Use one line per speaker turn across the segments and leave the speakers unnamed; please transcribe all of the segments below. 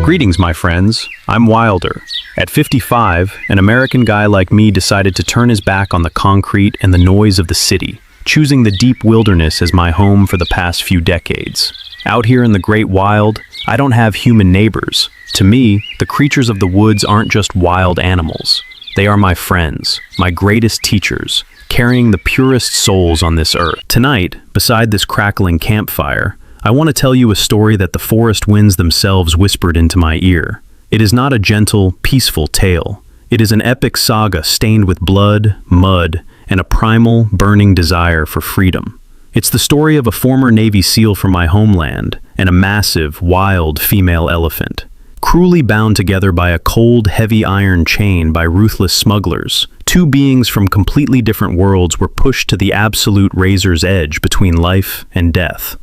Greetings, my friends. I'm Wilder. At 55, an American guy like me decided to turn his back on the concrete and the noise of the city, choosing the deep wilderness as my home for the past few decades. Out here in the great wild, I don't have human neighbors. To me, the creatures of the woods aren't just wild animals. They are my friends, my greatest teachers, carrying the purest souls on this earth. Tonight, beside this crackling campfire, I want to tell you a story that the forest winds themselves whispered into my ear. It is not a gentle, peaceful tale. It is an epic saga stained with blood, mud, and a primal, burning desire for freedom. It's the story of a former Navy SEAL from my homeland and a massive, wild female elephant. Cruelly bound together by a cold, heavy iron chain by ruthless smugglers, two beings from completely different worlds were pushed to the absolute razor's edge between life and death.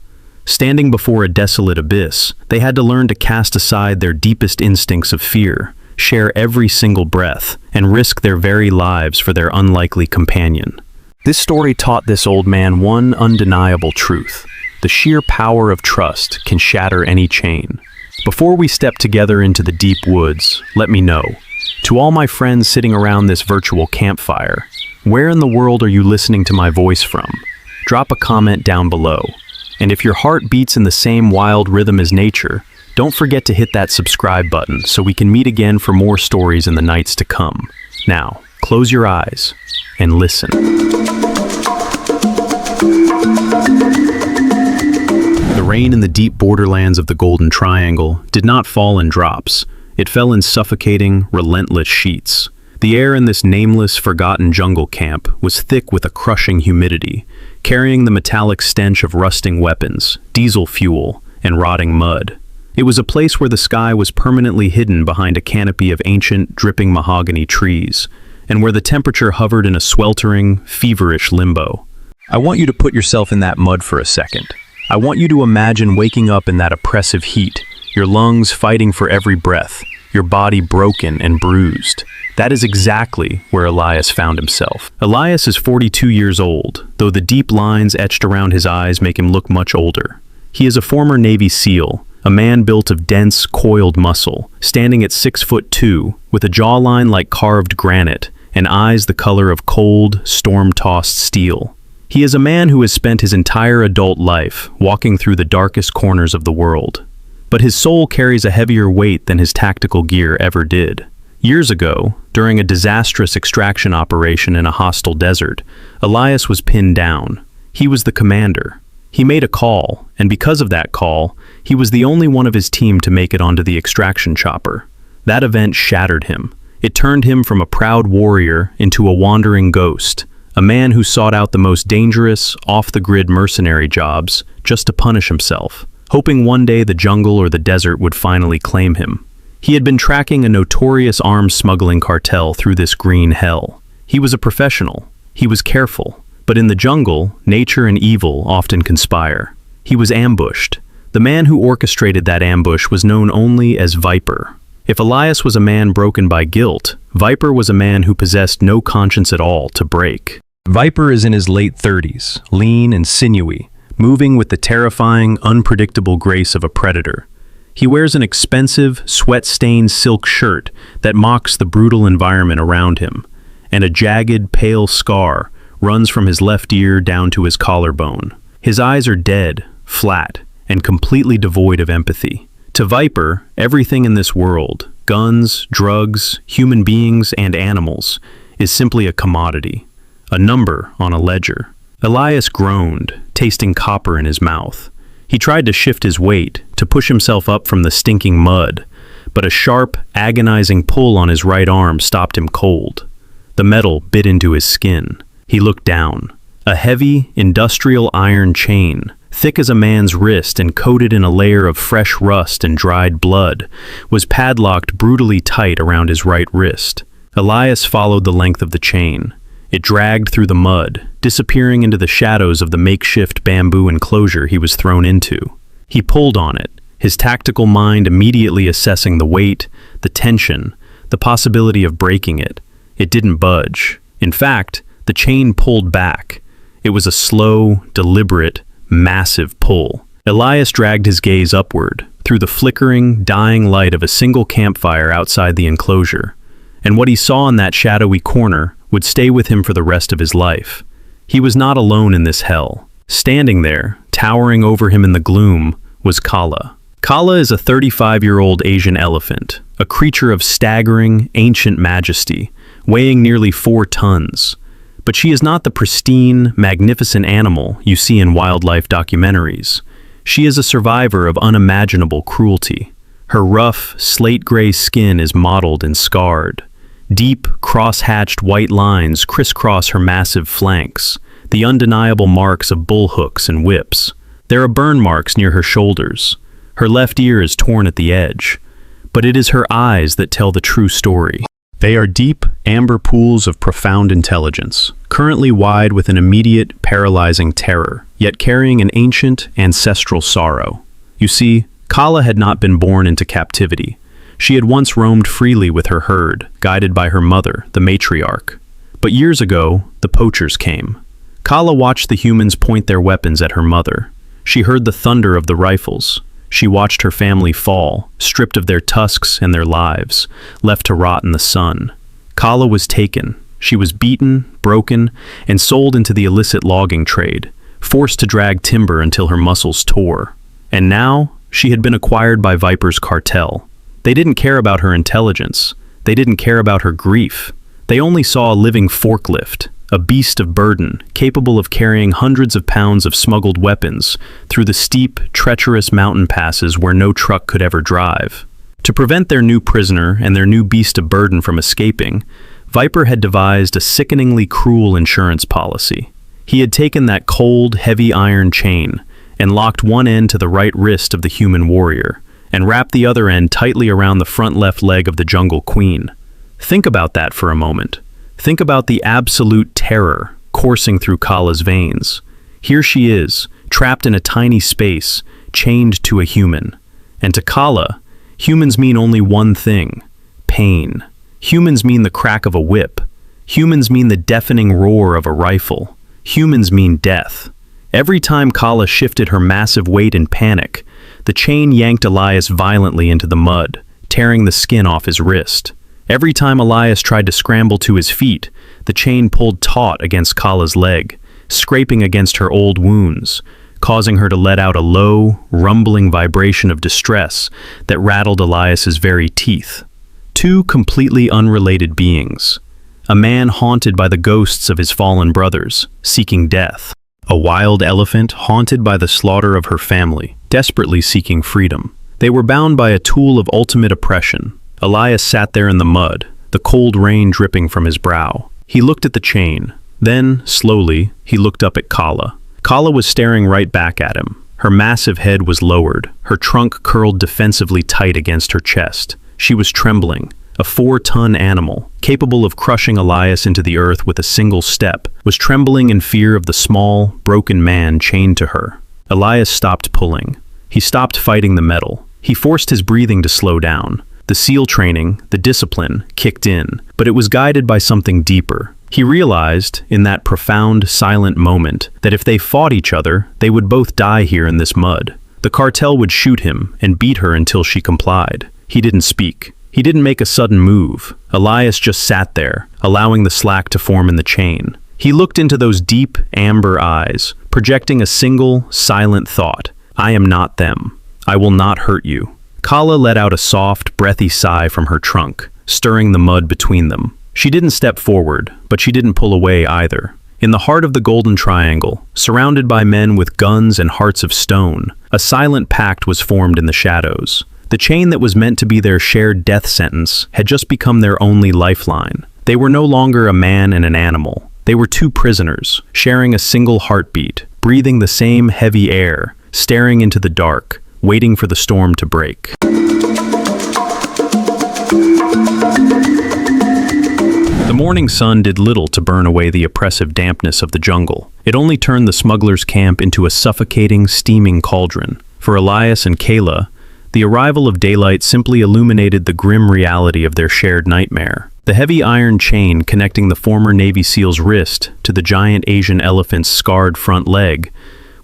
Standing before a desolate abyss, they had to learn to cast aside their deepest instincts of fear, share every single breath, and risk their very lives for their unlikely companion. This story taught this old man one undeniable truth: the sheer power of trust can shatter any chain. Before we step together into the deep woods, let me know, to all my friends sitting around this virtual campfire, where in the world are you listening to my voice from? Drop a comment down below. And if your heart beats in the same wild rhythm as nature, don't forget to hit that subscribe button so we can meet again for more stories in the nights to come. Now, close your eyes and listen. The rain in the deep borderlands of the Golden Triangle did not fall in drops. It fell in suffocating, relentless sheets. The air in this nameless, forgotten jungle camp was thick with a crushing humidity, carrying the metallic stench of rusting weapons, diesel fuel, and rotting mud. It was a place where the sky was permanently hidden behind a canopy of ancient, dripping mahogany trees, and where the temperature hovered in a sweltering, feverish limbo. I want you to put yourself in that mud for a second. I want you to imagine waking up in that oppressive heat, your lungs fighting for every breath, your body broken and bruised. That is exactly where Elias found himself. Elias is 42 years old, though the deep lines etched around his eyes make him look much older. He is a former Navy SEAL, a man built of dense, coiled muscle, standing at 6'2", with a jawline like carved granite, and eyes the color of cold, storm-tossed steel. He is a man who has spent his entire adult life walking through the darkest corners of the world. But his soul carries a heavier weight than his tactical gear ever did. Years ago, during a disastrous extraction operation in a hostile desert, Elias was pinned down. He was the commander. He made a call, and because of that call, he was the only one of his team to make it onto the extraction chopper. That event shattered him. It turned him from a proud warrior into a wandering ghost, a man who sought out the most dangerous, off-the-grid mercenary jobs just to punish himself, hoping one day the jungle or the desert would finally claim him. He had been tracking a notorious arms smuggling cartel through this green hell. He was a professional. He was careful. But in the jungle, nature and evil often conspire. He was ambushed. The man who orchestrated that ambush was known only as Viper. If Elias was a man broken by guilt, Viper was a man who possessed no conscience at all to break. Viper is in his late 30s, lean and sinewy, moving with the terrifying, unpredictable grace of a predator. He wears an expensive, sweat-stained silk shirt that mocks the brutal environment around him, and a jagged, pale scar runs from his left ear down to his collarbone. His eyes are dead, flat, and completely devoid of empathy. To Viper, everything in this world, guns, drugs, human beings, and animals, is simply a commodity, a number on a ledger. Elias groaned, tasting copper in his mouth. He tried to shift his weight, to push himself up from the stinking mud, but a sharp, agonizing pull on his right arm stopped him cold. The metal bit into his skin. He looked down. A heavy, industrial iron chain, thick as a man's wrist and coated in a layer of fresh rust and dried blood, was padlocked brutally tight around his right wrist. Elias followed the length of the chain. It dragged through the mud, disappearing into the shadows of the makeshift bamboo enclosure he was thrown into. He pulled on it, his tactical mind immediately assessing the weight, the tension, the possibility of breaking it. It didn't budge. In fact, the chain pulled back. It was a slow, deliberate, massive pull. Elias dragged his gaze upward, through the flickering, dying light of a single campfire outside the enclosure. And what he saw in that shadowy corner would stay with him for the rest of his life. He was not alone in this hell. Standing there, towering over him in the gloom, was Kala. Kala is a 35-year-old Asian elephant, a creature of staggering, ancient majesty, weighing nearly 4 tons. But she is not the pristine, magnificent animal you see in wildlife documentaries. She is a survivor of unimaginable cruelty. Her rough, slate-gray skin is mottled and scarred. Deep, cross-hatched white lines crisscross her massive flanks, the undeniable marks of bullhooks and whips. There are burn marks near her shoulders. Her left ear is torn at the edge. But it is her eyes that tell the true story. They are deep, amber pools of profound intelligence, currently wide with an immediate, paralyzing terror, yet carrying an ancient, ancestral sorrow. You see, Kala had not been born into captivity. She had once roamed freely with her herd, guided by her mother, the matriarch. But years ago, the poachers came. Kala watched the humans point their weapons at her mother. She heard the thunder of the rifles. She watched her family fall, stripped of their tusks and their lives, left to rot in the sun. Kala was taken. She was beaten, broken, and sold into the illicit logging trade, forced to drag timber until her muscles tore. And now, she had been acquired by Viper's cartel. They didn't care about her intelligence. They didn't care about her grief. They only saw a living forklift, a beast of burden, capable of carrying hundreds of pounds of smuggled weapons through the steep, treacherous mountain passes where no truck could ever drive. To prevent their new prisoner and their new beast of burden from escaping, Viper had devised a sickeningly cruel insurance policy. He had taken that cold, heavy iron chain and locked one end to the right wrist of the human warrior, and wrapped the other end tightly around the front left leg of the jungle queen. Think about that for a moment. Think about the absolute terror coursing through Kala's veins. Here she is, trapped in a tiny space, chained to a human. And to Kala, humans mean only one thing: pain. Humans mean the crack of a whip. Humans mean the deafening roar of a rifle. Humans mean death. Every time Kala shifted her massive weight in panic, the chain yanked Elias violently into the mud, tearing the skin off his wrist. Every time Elias tried to scramble to his feet, the chain pulled taut against Kala's leg, scraping against her old wounds, causing her to let out a low, rumbling vibration of distress that rattled Elias's very teeth. Two completely unrelated beings. A man haunted by the ghosts of his fallen brothers, seeking death. A wild elephant haunted by the slaughter of her family, desperately seeking freedom. They were bound by a tool of ultimate oppression. Elias sat there in the mud, the cold rain dripping from his brow. He looked at the chain. Then, slowly, he looked up at Kala. Kala was staring right back at him. Her massive head was lowered, her trunk curled defensively tight against her chest. She was trembling. A 4-ton animal, capable of crushing Elias into the earth with a single step, was trembling in fear of the small, broken man chained to her. Elias stopped pulling. He stopped fighting the metal. He forced his breathing to slow down. The SEAL training, the discipline, kicked in, but it was guided by something deeper. He realized, in that profound, silent moment, that if they fought each other, they would both die here in this mud. The cartel would shoot him and beat her until she complied. He didn't speak. He didn't make a sudden move. Elias just sat there, allowing the slack to form in the chain. He looked into those deep, amber eyes, projecting a single, silent thought. I am not them. I will not hurt you. Kala let out a soft, breathy sigh from her trunk, stirring the mud between them. She didn't step forward, but she didn't pull away either. In the heart of the Golden Triangle, surrounded by men with guns and hearts of stone, a silent pact was formed in the shadows. The chain that was meant to be their shared death sentence had just become their only lifeline. They were no longer a man and an animal. They were two prisoners, sharing a single heartbeat, breathing the same heavy air, staring into the dark, waiting for the storm to break. The morning sun did little to burn away the oppressive dampness of the jungle. It only turned the smugglers' camp into a suffocating, steaming cauldron. For Elias and Kayla, the arrival of daylight simply illuminated the grim reality of their shared nightmare. The heavy iron chain connecting the former Navy SEAL's wrist to the giant Asian elephant's scarred front leg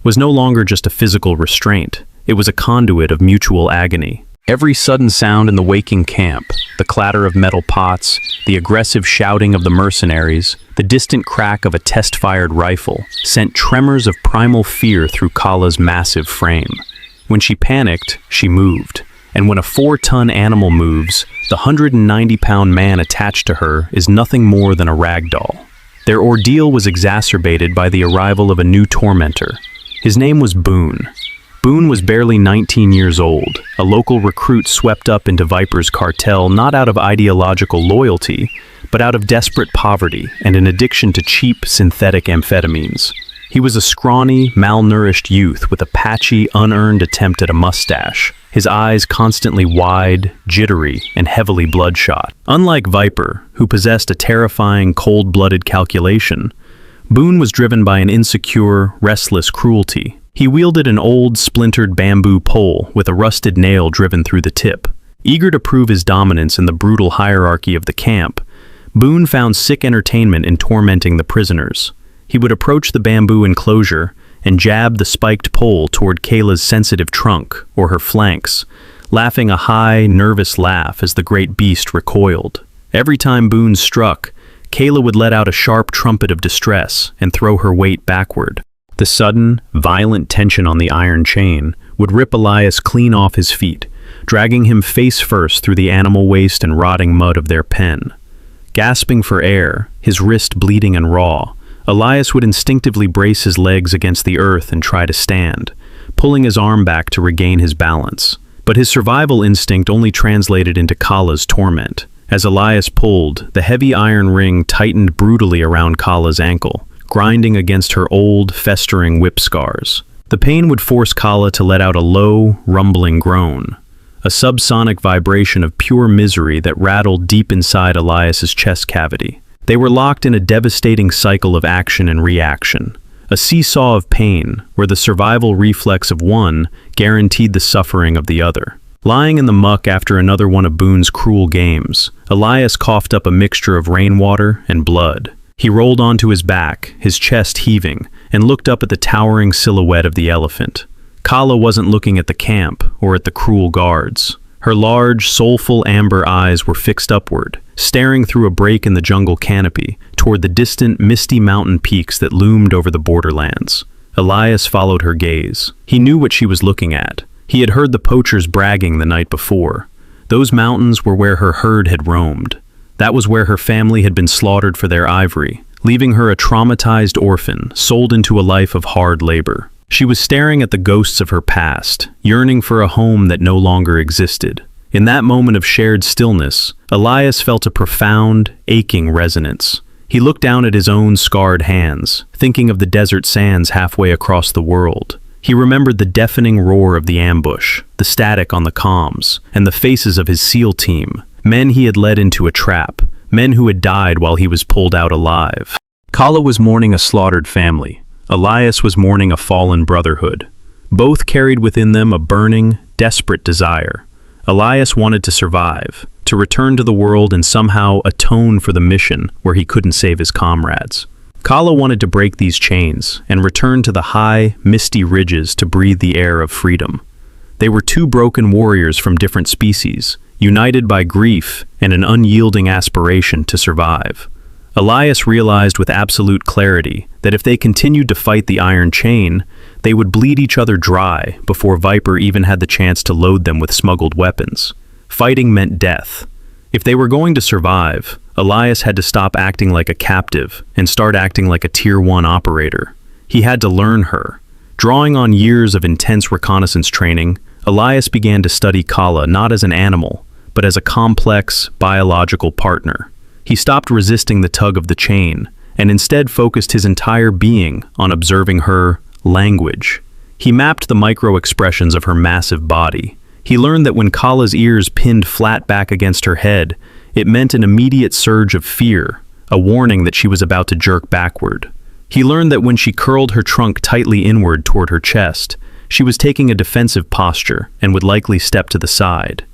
was no longer just a physical restraint. It was a conduit of mutual agony. Every sudden sound in the waking camp, the clatter of metal pots, the aggressive shouting of the mercenaries, the distant crack of a test-fired rifle, sent tremors of primal fear through Kala's massive frame. When she panicked, she moved. And when a 4-ton animal moves, the 190-pound man attached to her is nothing more than a rag doll. Their ordeal was exacerbated by the arrival of a new tormentor. His name was Boone. Boone was barely 19 years old, a local recruit swept up into Viper's cartel not out of ideological loyalty, but out of desperate poverty and an addiction to cheap synthetic amphetamines. He was a scrawny, malnourished youth with a patchy, unearned attempt at a mustache, his eyes constantly wide, jittery, and heavily bloodshot. Unlike Viper, who possessed a terrifying, cold-blooded calculation, Boone was driven by an insecure, restless cruelty. He wielded an old, splintered bamboo pole with a rusted nail driven through the tip. Eager to prove his dominance in the brutal hierarchy of the camp, Boone found sick entertainment in tormenting the prisoners. He would approach the bamboo enclosure and jab the spiked pole toward Kayla's sensitive trunk or her flanks, laughing a high, nervous laugh as the great beast recoiled. Every time Boone struck, Kayla would let out a sharp trumpet of distress and throw her weight backward. The sudden, violent tension on the iron chain would rip Elias clean off his feet, dragging him face first through the animal waste and rotting mud of their pen. Gasping for air, his wrist bleeding and raw, Elias would instinctively brace his legs against the earth and try to stand, pulling his arm back to regain his balance. But his survival instinct only translated into Kala's torment. As Elias pulled, the heavy iron ring tightened brutally around Kala's ankle, grinding against her old, festering whip scars. The pain would force Kala to let out a low, rumbling groan, a subsonic vibration of pure misery that rattled deep inside Elias's chest cavity. They were locked in a devastating cycle of action and reaction, a seesaw of pain where the survival reflex of one guaranteed the suffering of the other. Lying in the muck after another one of Boone's cruel games, Elias coughed up a mixture of rainwater and blood. He rolled onto his back, his chest heaving, and looked up at the towering silhouette of the elephant. Kala wasn't looking at the camp or at the cruel guards. Her large, soulful amber eyes were fixed upward, staring through a break in the jungle canopy toward the distant, misty mountain peaks that loomed over the borderlands. Elias followed her gaze. He knew what she was looking at. He had heard the poachers bragging the night before. Those mountains were where her herd had roamed. That was where her family had been slaughtered for their ivory, leaving her a traumatized orphan, sold into a life of hard labor. She was staring at the ghosts of her past, yearning for a home that no longer existed. In that moment of shared stillness, Elias felt a profound, aching resonance. He looked down at his own scarred hands, thinking of the desert sands halfway across the world. He remembered the deafening roar of the ambush, the static on the comms, and the faces of his SEAL team, men he had led into a trap, men who had died while he was pulled out alive. Kala was mourning a slaughtered family. Elias was mourning a fallen brotherhood. Both carried within them a burning, desperate desire. Elias wanted to survive, to return to the world and somehow atone for the mission where he couldn't save his comrades. Kala wanted to break these chains and return to the high, misty ridges to breathe the air of freedom. They were two broken warriors from different species, united by grief and an unyielding aspiration to survive. Elias realized with absolute clarity that if they continued to fight the iron chain, they would bleed each other dry before Viper even had the chance to load them with smuggled weapons. Fighting meant death. If they were going to survive, Elias had to stop acting like a captive and start acting like a Tier 1 operator. He had to learn her. Drawing on years of intense reconnaissance training, Elias began to study Kala not as an animal, but as a complex, biological partner. He stopped resisting the tug of the chain and instead focused his entire being on observing her language. He mapped the micro-expressions of her massive body. He learned that when Kala's ears pinned flat back against her head, it meant an immediate surge of fear, a warning that she was about to jerk backward. He learned that when she curled her trunk tightly inward toward her chest, she was taking a defensive posture and would likely step to the side.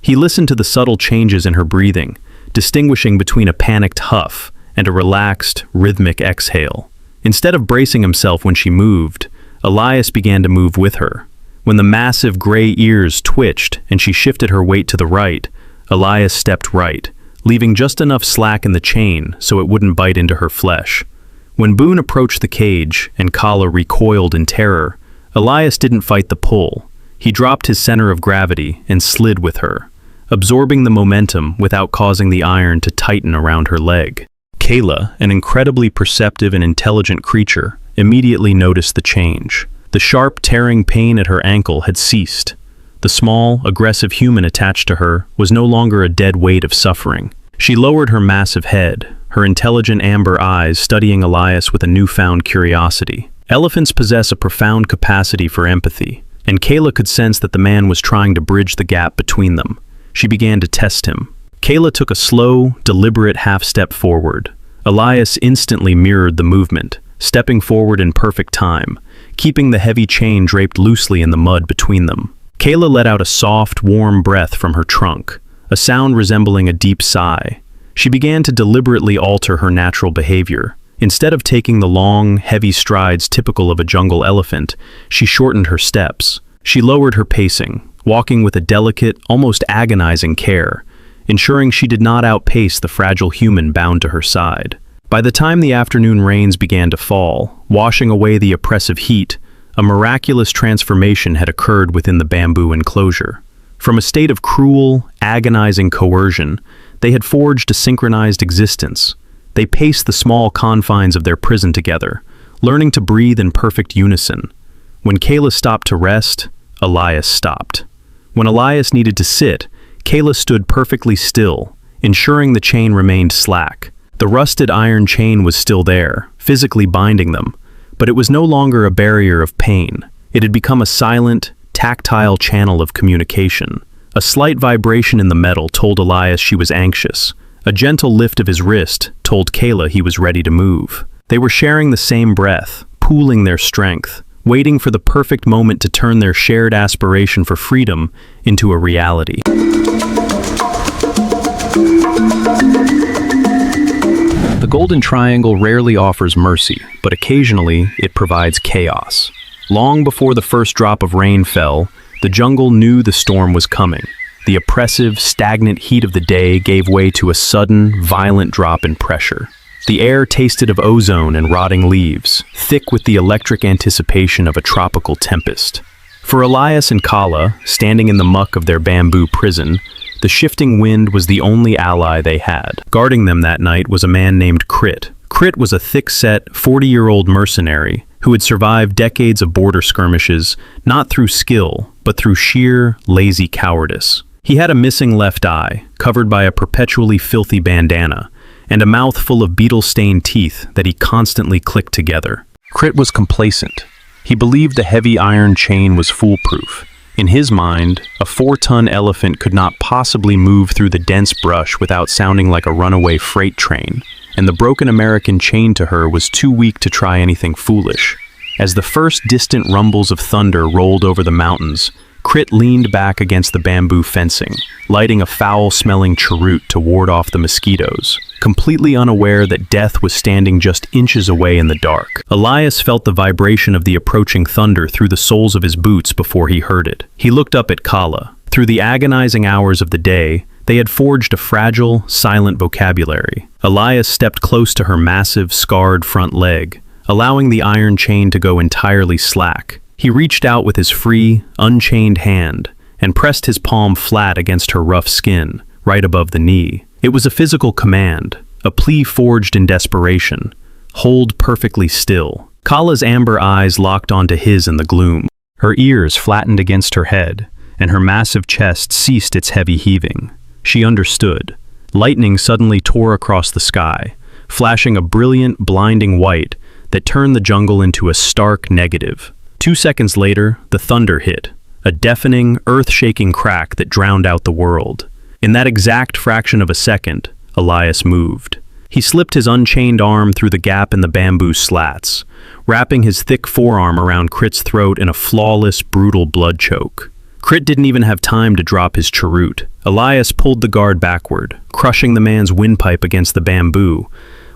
He listened to the subtle changes in her breathing, distinguishing between a panicked huff and a relaxed, rhythmic exhale. Instead of bracing himself when she moved, Elias began to move with her. When the massive gray ears twitched and she shifted her weight to the right, Elias stepped right, leaving just enough slack in the chain so it wouldn't bite into her flesh. When Boone approached the cage and Kala recoiled in terror, Elias didn't fight the pull. He dropped his center of gravity and slid with her, absorbing the momentum without causing the iron to tighten around her leg. Kayla, an incredibly perceptive and intelligent creature, immediately noticed the change. The sharp, tearing pain at her ankle had ceased. The small, aggressive human attached to her was no longer a dead weight of suffering. She lowered her massive head, her intelligent amber eyes studying Elias with a newfound curiosity. Elephants possess a profound capacity for empathy, and Kayla could sense that the man was trying to bridge the gap between them. She began to test him. Kayla took a slow, deliberate half-step forward. Elias instantly mirrored the movement, stepping forward in perfect time, keeping the heavy chain draped loosely in the mud between them. Kayla let out a soft, warm breath from her trunk, a sound resembling a deep sigh. She began to deliberately alter her natural behavior. Instead of taking the long, heavy strides typical of a jungle elephant, she shortened her steps. She lowered her pacing, walking with a delicate, almost agonizing care, ensuring she did not outpace the fragile human bound to her side. By the time the afternoon rains began to fall, washing away the oppressive heat, a miraculous transformation had occurred within the bamboo enclosure. From a state of cruel, agonizing coercion, they had forged a synchronized existence. They paced the small confines of their prison together, learning to breathe in perfect unison. When Kayla stopped to rest, Elias stopped. When Elias needed to sit, Kayla stood perfectly still, ensuring the chain remained slack. The rusted iron chain was still there, physically binding them, but it was no longer a barrier of pain. It had become a silent, tactile channel of communication. A slight vibration in the metal told Elias she was anxious. A gentle lift of his wrist told Kayla he was ready to move. They were sharing the same breath, pooling their strength, waiting for the perfect moment to turn their shared aspiration for freedom into a reality. The Golden Triangle rarely offers mercy, but occasionally it provides chaos. Long before the first drop of rain fell, the jungle knew the storm was coming. The oppressive, stagnant heat of the day gave way to a sudden, violent drop in pressure. The air tasted of ozone and rotting leaves, thick with the electric anticipation of a tropical tempest. For Elias and Kala, standing in the muck of their bamboo prison, the shifting wind was the only ally they had. Guarding them that night was a man named Crit. Crit was a thick-set, 40-year-old mercenary who had survived decades of border skirmishes, not through skill, but through sheer, lazy cowardice. He had a missing left eye, covered by a perpetually filthy bandana, and a mouth full of beetle-stained teeth that he constantly clicked together. Crit was complacent. He believed the heavy iron chain was foolproof. In his mind, a 4-ton elephant could not possibly move through the dense brush without sounding like a runaway freight train, and the broken American chained to her was too weak to try anything foolish. As the first distant rumbles of thunder rolled over the mountains, Crit leaned back against the bamboo fencing, lighting a foul-smelling cheroot to ward off the mosquitoes, completely unaware that death was standing just inches away in the dark. Elias felt the vibration of the approaching thunder through the soles of his boots before he heard it. He looked up at Kala. Through the agonizing hours of the day, they had forged a fragile, silent vocabulary. Elias stepped close to her massive, scarred front leg, allowing the iron chain to go entirely slack. He reached out with his free, unchained hand and pressed his palm flat against her rough skin, right above the knee. It was a physical command, a plea forged in desperation. Hold perfectly still. Kala's amber eyes locked onto his in the gloom. Her ears flattened against her head, and her massive chest ceased its heavy heaving. She understood. Lightning suddenly tore across the sky, flashing a brilliant, blinding white that turned the jungle into a stark negative. 2 seconds later, the thunder hit, a deafening, earth-shaking crack that drowned out the world. In that exact fraction of a second, Elias moved. He slipped his unchained arm through the gap in the bamboo slats, wrapping his thick forearm around Crit's throat in a flawless, brutal blood choke. Crit didn't even have time to drop his cheroot. Elias pulled the guard backward, crushing the man's windpipe against the bamboo,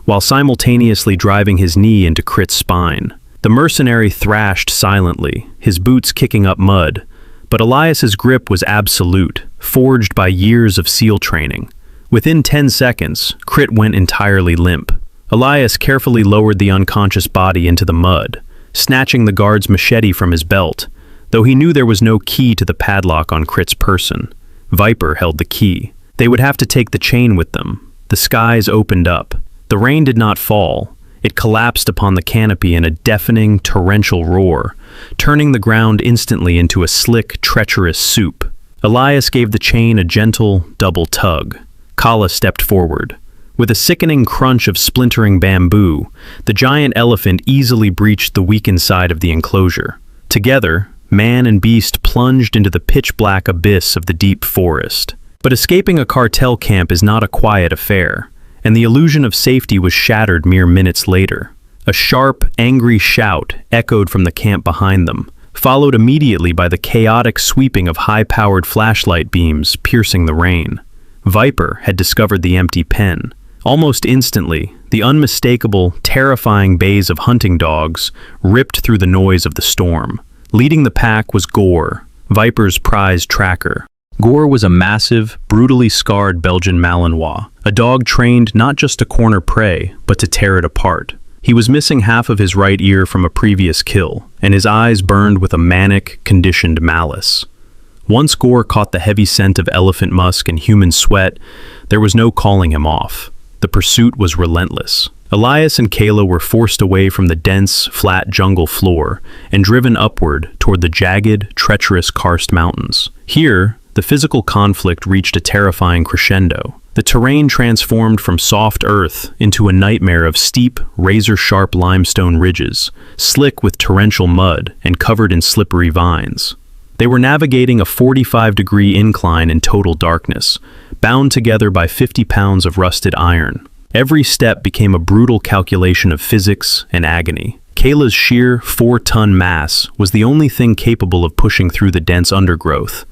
while simultaneously driving his knee into Crit's spine. The mercenary thrashed silently, his boots kicking up mud, but Elias's grip was absolute, forged by years of SEAL training. Within 10 seconds, Crit went entirely limp. Elias carefully lowered the unconscious body into the mud, snatching the guard's machete from his belt, though he knew there was no key to the padlock on Crit's person. Viper held the key. They would have to take the chain with them. The skies opened up. The rain did not fall. It collapsed upon the canopy in a deafening, torrential roar, turning the ground instantly into a slick, treacherous soup. Elias gave the chain a gentle, double tug. Kala stepped forward. With a sickening crunch of splintering bamboo, the giant elephant easily breached the weakened side of the enclosure. Together, man and beast plunged into the pitch-black abyss of the deep forest. But escaping a cartel camp is not a quiet affair, and the illusion of safety was shattered mere minutes later. A sharp, angry shout echoed from the camp behind them, followed immediately by the chaotic sweeping of high-powered flashlight beams piercing the rain. Viper had discovered the empty pen. Almost instantly, the unmistakable, terrifying bays of hunting dogs ripped through the noise of the storm. Leading the pack was Gore, Viper's prized tracker. Gore was a massive, brutally scarred Belgian Malinois, a dog trained not just to corner prey, but to tear it apart. He was missing half of his right ear from a previous kill, and his eyes burned with a manic, conditioned malice. Once Gore caught the heavy scent of elephant musk and human sweat, there was no calling him off. The pursuit was relentless. Elias and Kayla were forced away from the dense, flat jungle floor and driven upward toward the jagged, treacherous karst mountains. Here, the physical conflict reached a terrifying crescendo. The terrain transformed from soft earth into a nightmare of steep, razor-sharp limestone ridges, slick with torrential mud and covered in slippery vines. They were navigating a 45-degree incline in total darkness, bound together by 50 pounds of rusted iron. Every step became a brutal calculation of physics and agony. Kayla's sheer 4-ton mass was the only thing capable of pushing through the dense undergrowth,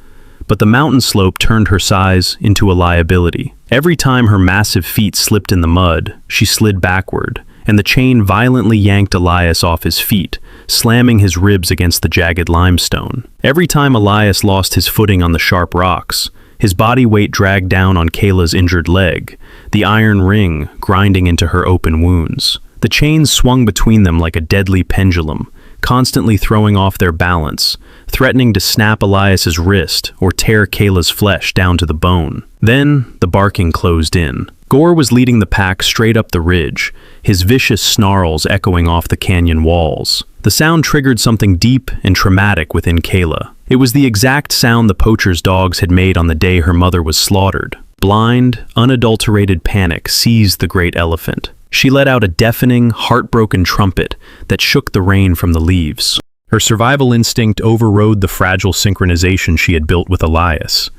but the mountain slope turned her size into a liability. Every time her massive feet slipped in the mud, she slid backward, and the chain violently yanked Elias off his feet, slamming his ribs against the jagged limestone. Every time Elias lost his footing on the sharp rocks, his body weight dragged down on Kayla's injured leg, the iron ring grinding into her open wounds. The chains swung between them like a deadly pendulum, constantly throwing off their balance, threatening to snap Elias's wrist or tear Kayla's flesh down to the bone. Then, the barking closed in. Gore was leading the pack straight up the ridge, his vicious snarls echoing off the canyon walls. The sound triggered something deep and traumatic within Kayla. It was the exact sound the poacher's dogs had made on the day her mother was slaughtered. Blind, unadulterated panic seized the great elephant. She let out a deafening, heartbroken trumpet that shook the rain from the leaves. Her survival instinct overrode the fragile synchronization she had built with Elias.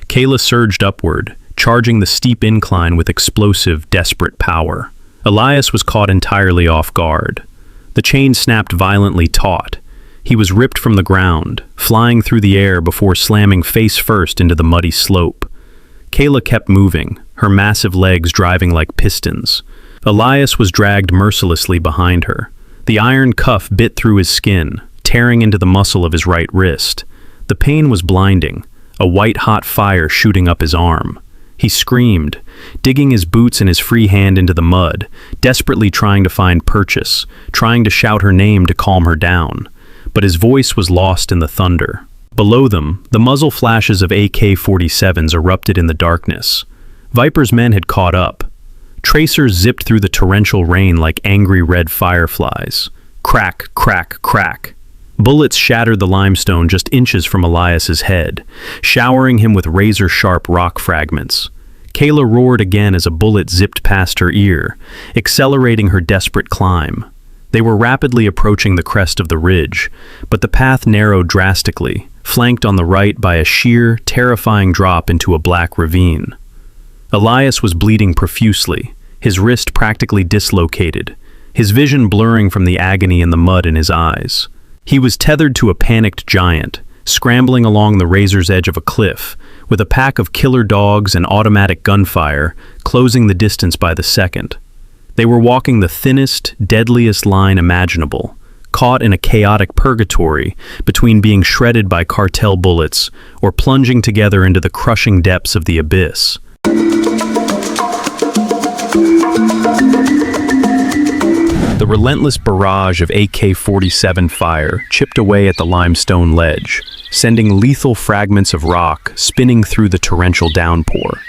Kayla surged upward, charging the steep incline with explosive, desperate power. Elias was caught entirely off guard. The chain snapped violently taut. He was ripped from the ground, flying through the air before slamming face first into the muddy slope. Kayla kept moving, her massive legs driving like pistons. Elias was dragged mercilessly behind her. The iron cuff bit through his skin, tearing into the muscle of his right wrist. The pain was blinding, a white-hot fire shooting up his arm. He screamed, digging his boots and his free hand into the mud, desperately trying to find purchase, trying to shout her name to calm her down. But his voice was lost in the thunder. Below them, the muzzle flashes of AK-47s erupted in the darkness. Viper's men had caught up. Tracers zipped through the torrential rain like angry red fireflies. Crack, crack, crack. Bullets shattered the limestone just inches from Elias's head, showering him with razor-sharp rock fragments. Kayla roared again as a bullet zipped past her ear, accelerating her desperate climb. They were rapidly approaching the crest of the ridge, but the path narrowed drastically, flanked on the right by a sheer, terrifying drop into a black ravine. Elias was bleeding profusely, his wrist practically dislocated, his vision blurring from the agony and the mud in his eyes. He was tethered to a panicked giant, scrambling along the razor's edge of a cliff, with a pack of killer dogs and automatic gunfire closing the distance by the second. They were walking the thinnest, deadliest line imaginable, caught in a chaotic purgatory between being shredded by cartel bullets or plunging together into the crushing depths of the abyss. The relentless barrage of AK-47 fire chipped away at the limestone ledge, sending lethal fragments of rock spinning through the torrential downpour.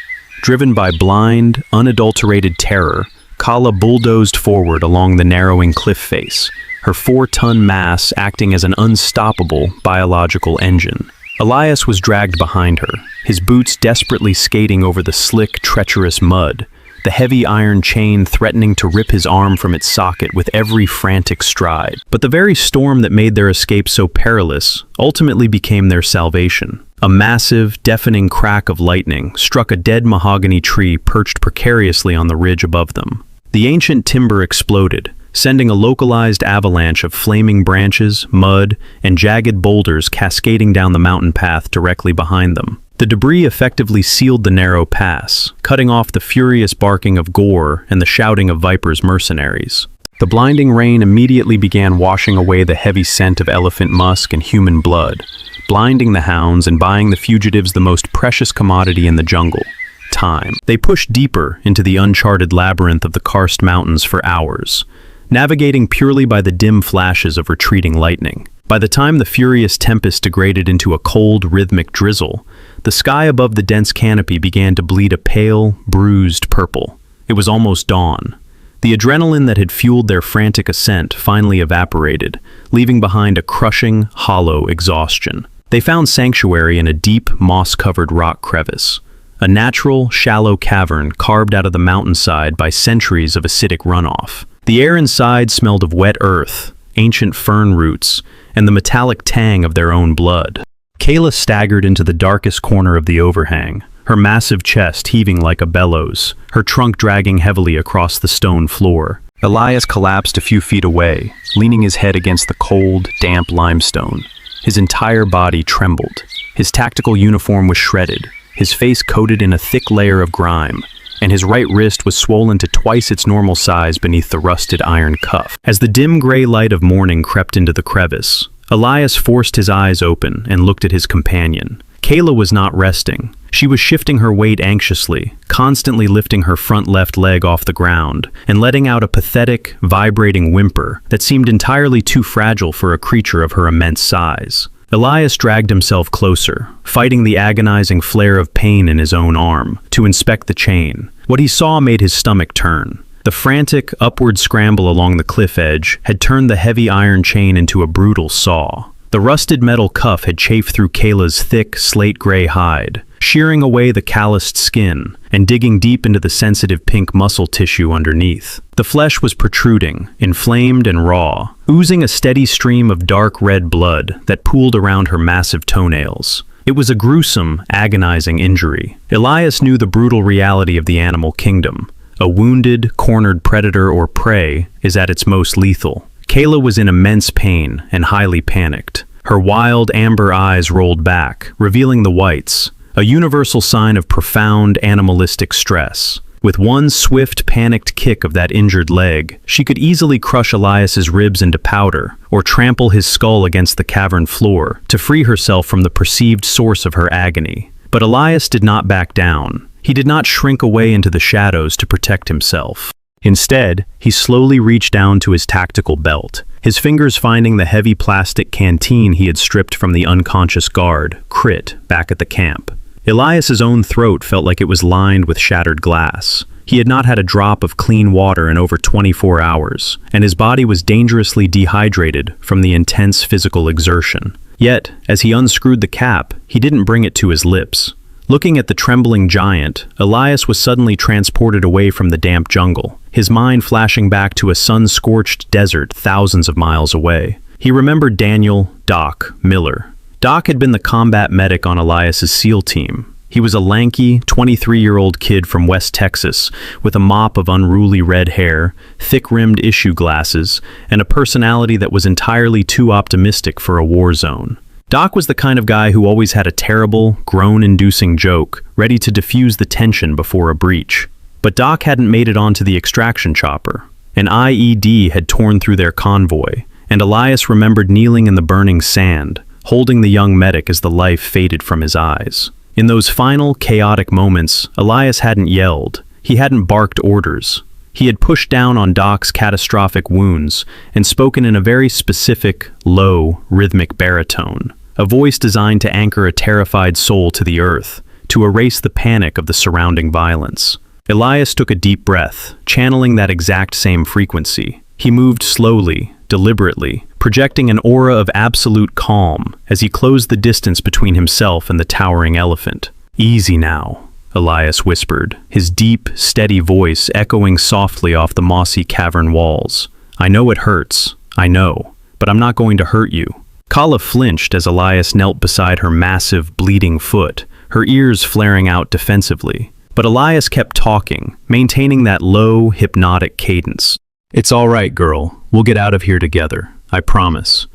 Driven by blind, unadulterated terror, Kala bulldozed forward along the narrowing cliff face, her 4-ton mass acting as an unstoppable biological engine. Elias was dragged behind her, his boots desperately skating over the slick, treacherous mud, the heavy iron chain threatening to rip his arm from its socket with every frantic stride. But the very storm that made their escape so perilous ultimately became their salvation. A massive, deafening crack of lightning struck a dead mahogany tree perched precariously on the ridge above them. The ancient timber exploded, sending a localized avalanche of flaming branches, mud, and jagged boulders cascading down the mountain path directly behind them. The debris effectively sealed the narrow pass, cutting off the furious barking of Gore and the shouting of Viper's mercenaries. The blinding rain immediately began washing away the heavy scent of elephant musk and human blood, blinding the hounds and buying the fugitives the most precious commodity in the jungle: time. They pushed deeper into the uncharted labyrinth of the karst mountains for hours, navigating purely by the dim flashes of retreating lightning. By the time the furious tempest degraded into a cold, rhythmic drizzle, the sky above the dense canopy began to bleed a pale, bruised purple. It was almost dawn. The adrenaline that had fueled their frantic ascent finally evaporated, leaving behind a crushing, hollow exhaustion. They found sanctuary in a deep, moss-covered rock crevice, a natural, shallow cavern carved out of the mountainside by centuries of acidic runoff. The air inside smelled of wet earth, ancient fern roots, and the metallic tang of their own blood. Kayla staggered into the darkest corner of the overhang, her massive chest heaving like a bellows, her trunk dragging heavily across the stone floor. Elias collapsed a few feet away, leaning his head against the cold, damp limestone. His entire body trembled. His tactical uniform was shredded, his face coated in a thick layer of grime, and his right wrist was swollen to twice its normal size beneath the rusted iron cuff. As the dim gray light of morning crept into the crevice, Elias forced his eyes open and looked at his companion. Kayla was not resting. She was shifting her weight anxiously, constantly lifting her front left leg off the ground and letting out a pathetic, vibrating whimper that seemed entirely too fragile for a creature of her immense size. Elias dragged himself closer, fighting the agonizing flare of pain in his own arm, to inspect the chain. What he saw made his stomach turn. The frantic, upward scramble along the cliff edge had turned the heavy iron chain into a brutal saw. The rusted metal cuff had chafed through Kayla's thick, slate-gray hide, shearing away the calloused skin and digging deep into the sensitive pink muscle tissue underneath. The flesh was protruding, inflamed and raw, oozing a steady stream of dark red blood that pooled around her massive toenails. It was a gruesome, agonizing injury. Elias knew the brutal reality of the animal kingdom. A wounded, cornered predator or prey is at its most lethal. Kayla was in immense pain and highly panicked. Her wild, amber eyes rolled back, revealing the whites, a universal sign of profound, animalistic stress. With one swift, panicked kick of that injured leg, she could easily crush Elias's ribs into powder or trample his skull against the cavern floor to free herself from the perceived source of her agony. But Elias did not back down. He did not shrink away into the shadows to protect himself. Instead, he slowly reached down to his tactical belt, his fingers finding the heavy plastic canteen he had stripped from the unconscious guard, Crit, back at the camp. Elias's own throat felt like it was lined with shattered glass. He had not had a drop of clean water in over 24 hours, and his body was dangerously dehydrated from the intense physical exertion. Yet, as he unscrewed the cap, he didn't bring it to his lips. Looking at the trembling giant, Elias was suddenly transported away from the damp jungle, his mind flashing back to a sun-scorched desert thousands of miles away. He remembered Daniel "Doc" Miller. Doc had been the combat medic on Elias's SEAL team. He was a lanky, 23-year-old kid from West Texas with a mop of unruly red hair, thick-rimmed issue glasses, and a personality that was entirely too optimistic for a war zone. Doc was the kind of guy who always had a terrible, groan-inducing joke, ready to diffuse the tension before a breach. But Doc hadn't made it onto the extraction chopper. An IED had torn through their convoy, and Elias remembered kneeling in the burning sand, holding the young medic as the life faded from his eyes. In those final, chaotic moments, Elias hadn't yelled. He hadn't barked orders. He had pushed down on Doc's catastrophic wounds and spoken in a very specific, low, rhythmic baritone, a voice designed to anchor a terrified soul to the earth, to erase the panic of the surrounding violence. Elias took a deep breath, channeling that exact same frequency. He moved slowly, deliberately, projecting an aura of absolute calm as he closed the distance between himself and the towering elephant. "Easy now," Elias whispered, his deep, steady voice echoing softly off the mossy cavern walls. "I know it hurts, I know, but I'm not going to hurt you." Kala flinched as Elias knelt beside her massive, bleeding foot, her ears flaring out defensively. But Elias kept talking, maintaining that low, hypnotic cadence. "It's all right, girl. We'll get out of here together. I promise."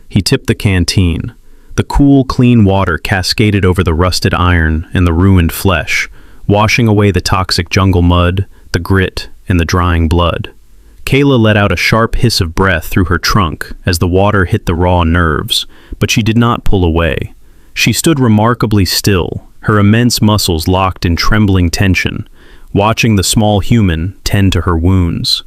He tipped the canteen. The cool, clean water cascaded over the rusted iron and the ruined flesh, washing away the toxic jungle mud, the grit, and the drying blood. Kayla let out a sharp hiss of breath through her trunk as the water hit the raw nerves, but she did not pull away. She stood remarkably still, her immense muscles locked in trembling tension, watching the small human tend to her wounds.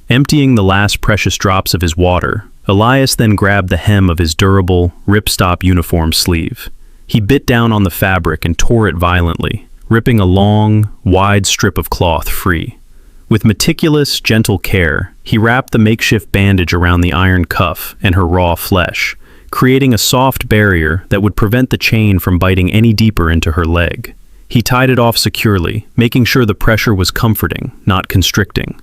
Emptying the last precious drops of his water, Elias then grabbed the hem of his durable, ripstop uniform sleeve. He bit down on the fabric and tore it violently, ripping a long, wide strip of cloth free. With meticulous, gentle care, he wrapped the makeshift bandage around the iron cuff and her raw flesh, creating a soft barrier that would prevent the chain from biting any deeper into her leg. He tied it off securely, making sure the pressure was comforting, not constricting.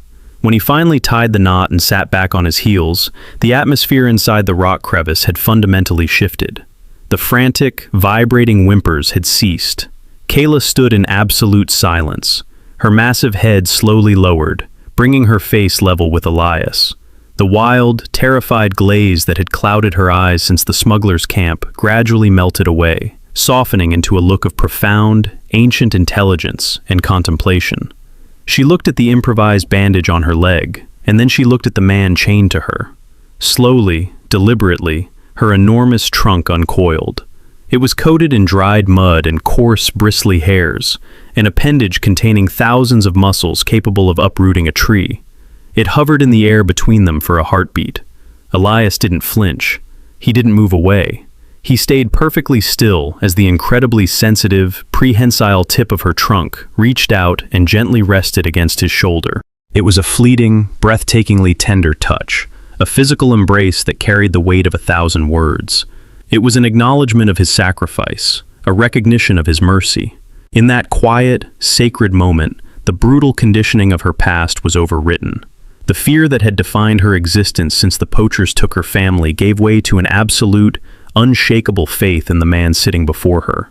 When he finally tied the knot and sat back on his heels, the atmosphere inside the rock crevice had fundamentally shifted. The frantic, vibrating whimpers had ceased. Kayla stood in absolute silence, her massive head slowly lowered, bringing her face level with Elias. The wild, terrified glaze that had clouded her eyes since the smugglers' camp gradually melted away, softening into a look of profound, ancient intelligence and contemplation. She looked at the improvised bandage on her leg, and then she looked at the man chained to her. Slowly, deliberately, her enormous trunk uncoiled. It was coated in dried mud and coarse, bristly hairs, an appendage containing thousands of muscles capable of uprooting a tree. It hovered in the air between them for a heartbeat. Elias didn't flinch. He didn't move away. He stayed perfectly still as the incredibly sensitive, prehensile tip of her trunk reached out and gently rested against his shoulder. It was a fleeting, breathtakingly tender touch, a physical embrace that carried the weight of 1,000 words. It was an acknowledgement of his sacrifice, a recognition of his mercy. In that quiet, sacred moment, the brutal conditioning of her past was overwritten. The fear that had defined her existence since the poachers took her family gave way to an absolute, unshakable faith in the man sitting before her.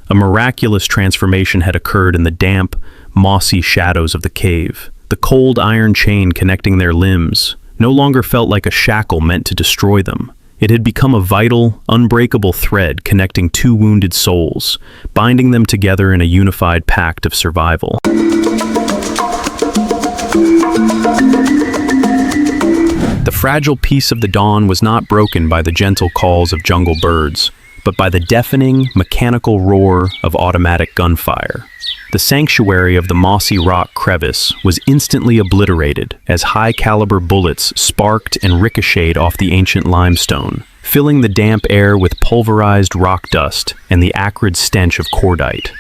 A miraculous transformation had occurred in the damp, mossy shadows of the cave. The cold iron chain connecting their limbs no longer felt like a shackle meant to destroy them. It had become a vital, unbreakable thread connecting two wounded souls, binding them together in a unified pact of survival. The fragile peace of the dawn was not broken by the gentle calls of jungle birds, but by the deafening, mechanical roar of automatic gunfire. The sanctuary of the mossy rock crevice was instantly obliterated as high-caliber bullets sparked and ricocheted off the ancient limestone, filling the damp air with pulverized rock dust and the acrid stench of cordite.